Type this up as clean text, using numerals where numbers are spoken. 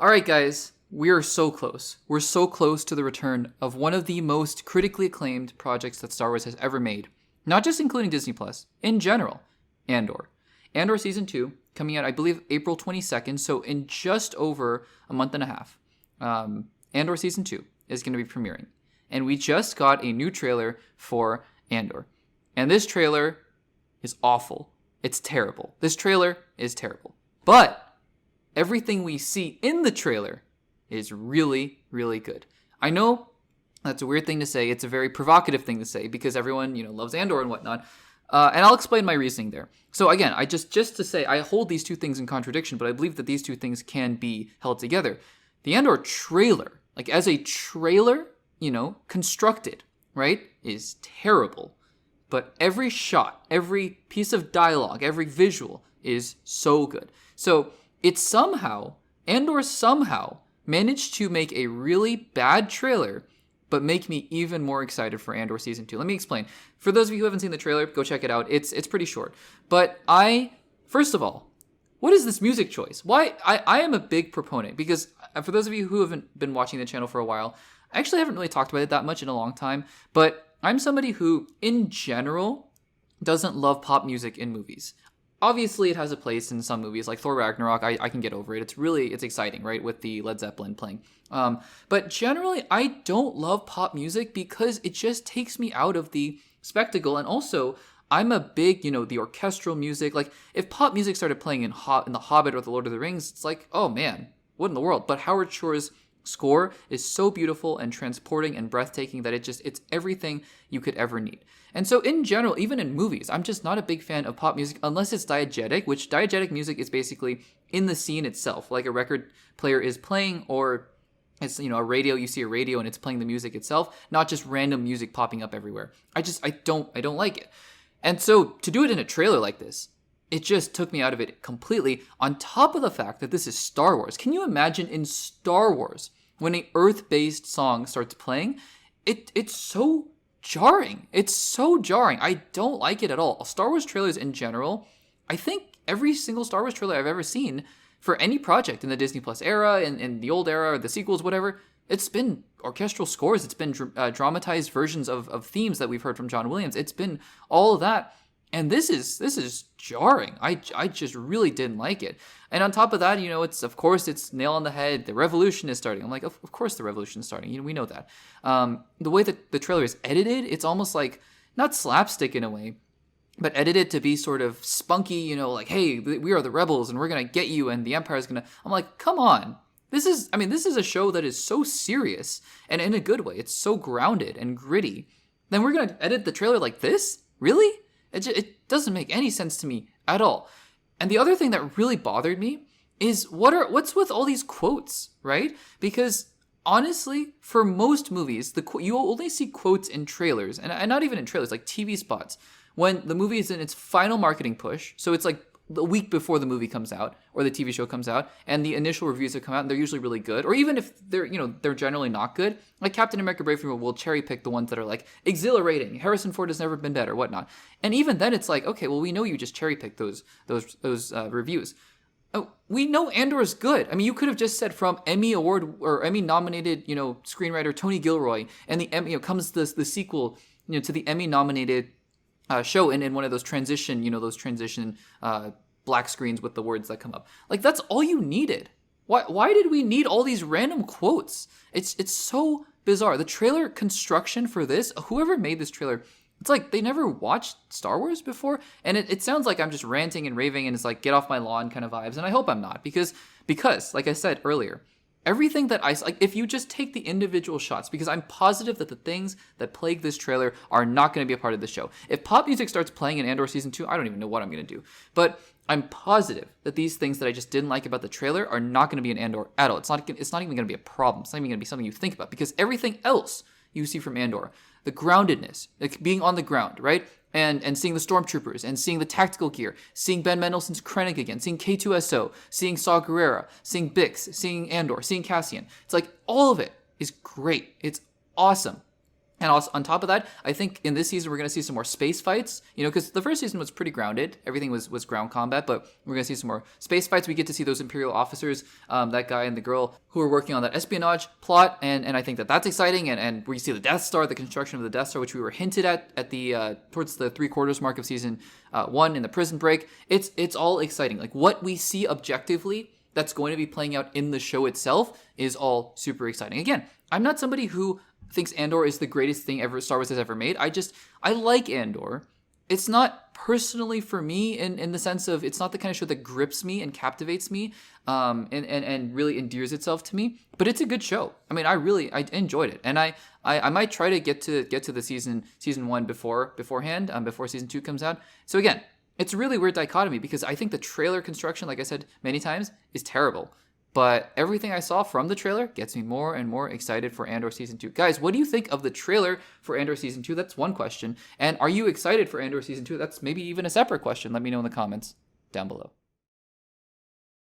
All right, guys, we are so close. We're so close to the return of one of the most critically acclaimed projects that Star Wars has ever made. Not just including Disney Plus, in general, Andor. Andor Season 2, coming out, I believe, April 22nd, so in just over a month and a half. Andor Season 2 is going to be premiering. And we just got a new trailer for Andor. And this trailer is awful. It's terrible. This trailer is terrible. But everything we see in the trailer is really, really good. I know that's a weird thing to say. It's a very provocative thing to say because everyone, loves Andor and whatnot. And I'll explain my reasoning there. So again, I just to say, I hold these two things in contradiction, but I believe that these two things can be held together. The Andor trailer, like as a trailer, constructed, right, is terrible. But every shot, every piece of dialogue, every visual is so good. So Andor somehow managed to make a really bad trailer, but make me even more excited for Andor Season 2. Let me explain. For those of you who haven't seen the trailer, go check it out. It's pretty short. But first of all, what is this music choice? Why? I am a big proponent because for those of you who haven't been watching the channel for a while, I actually haven't really talked about it that much in a long time, but I'm somebody who, in general, doesn't love pop music in movies. Obviously, it has a place in some movies, like Thor Ragnarok. I can get over it. It's exciting, right, with the Led Zeppelin playing. But generally, I don't love pop music because it just takes me out of the spectacle. And also, I'm a big, the orchestral music. Like, if pop music started playing in The Hobbit or The Lord of the Rings, it's like, oh man, what in the world? But Howard Shore's score is so beautiful and transporting and breathtaking that it's everything you could ever need. And so in general, even in movies, I'm just not a big fan of pop music unless it's diegetic, which diegetic music is basically in the scene itself, like a record player is playing, or it's, a radio, you see a radio and it's playing the music itself, not just random music popping up everywhere. I don't like it. And so to do it in a trailer like this, it just took me out of it completely, on top of the fact that this is Star Wars. Can you imagine in Star Wars, when an Earth-based song starts playing, it's so jarring. It's so jarring. I don't like it at all. Star Wars trailers in general, I think every single Star Wars trailer I've ever seen for any project in the Disney Plus era, in the old era, or the sequels, whatever, it's been orchestral scores. It's been dramatized versions of themes that we've heard from John Williams. It's been all of that. And this is jarring. I just really didn't like it. And on top of that, it's nail on the head. The revolution is starting. I'm like, of course the revolution is starting. We know that. The way that the trailer is edited, it's almost like, not slapstick in a way, but edited to be sort of spunky, like, hey, we are the rebels and we're going to get you and the Empire is going to... I'm like, come on. This is a show that is so serious and in a good way. It's so grounded and gritty. Then we're going to edit the trailer like this? Really? It doesn't make any sense to me at all. And the other thing that really bothered me is what's with all these quotes, right? Because honestly, for most movies, you only see quotes in trailers, and not even in trailers, like TV spots, when the movie is in its final marketing push. So it's like a week before the movie comes out or the TV show comes out, and the initial reviews have come out, and they're usually really good. Or even if they're generally not good, like Captain America: Brave New World will cherry pick the ones that are like exhilarating. Harrison Ford has never been better, whatnot. And even then, it's like, okay, well, we know you just cherry picked those reviews. Oh, we know Andor is good. I mean, you could have just said from Emmy Award or Emmy nominated, screenwriter Tony Gilroy, and the Emmy comes the sequel, to the Emmy nominated show in one of those transition black screens with the words that come up. Like, that's all you needed. Why did we need all these random quotes? It's so bizarre. The trailer construction for this, whoever made this trailer, it's like they never watched Star Wars before. And it sounds like I'm just ranting and raving and it's like, get off my lawn kind of vibes. And I hope I'm not, because like I said earlier, everything that if you just take the individual shots, because I'm positive that the things that plague this trailer are not going to be a part of the show. If pop music starts playing in Andor Season 2, I don't even know what I'm going to do. But I'm positive that these things that I just didn't like about the trailer are not going to be in Andor at all. It's not even going to be a problem. It's not even going to be something you think about, because everything else you see from Andor, the groundedness, like being on the ground, right? And seeing the stormtroopers, and seeing the tactical gear, seeing Ben Mendelsohn's Krennic again, seeing K2SO, seeing Saw Gerrera, seeing Bix, seeing Andor, seeing Cassian. It's like all of it is great. It's awesome. And also, on top of that, I think in this season we're going to see some more space fights. Because the first season was pretty grounded. Everything was ground combat, but we're going to see some more space fights. We get to see those Imperial officers, that guy and the girl who are working on that espionage plot, and I think that's exciting. And we see the Death Star, the construction of the Death Star, which we were hinted at the towards the 3/4 mark of season 1 in the prison break. It's all exciting. Like what we see objectively that's going to be playing out in the show itself is all super exciting. Again, I'm not somebody who thinks Andor is the greatest thing ever Star Wars has ever made. I like Andor. It's not personally for me in the sense of it's not the kind of show that grips me and captivates me, and really endears itself to me. But it's a good show. I mean, I enjoyed it, and I might try to get to the season 1 beforehand, before season 2 comes out. So again, it's a really weird dichotomy because I think the trailer construction, like I said many times, is terrible. But everything I saw from the trailer gets me more and more excited for Andor Season 2. Guys, what do you think of the trailer for Andor Season 2? That's one question. And are you excited for Andor Season 2? That's maybe even a separate question. Let me know in the comments down below.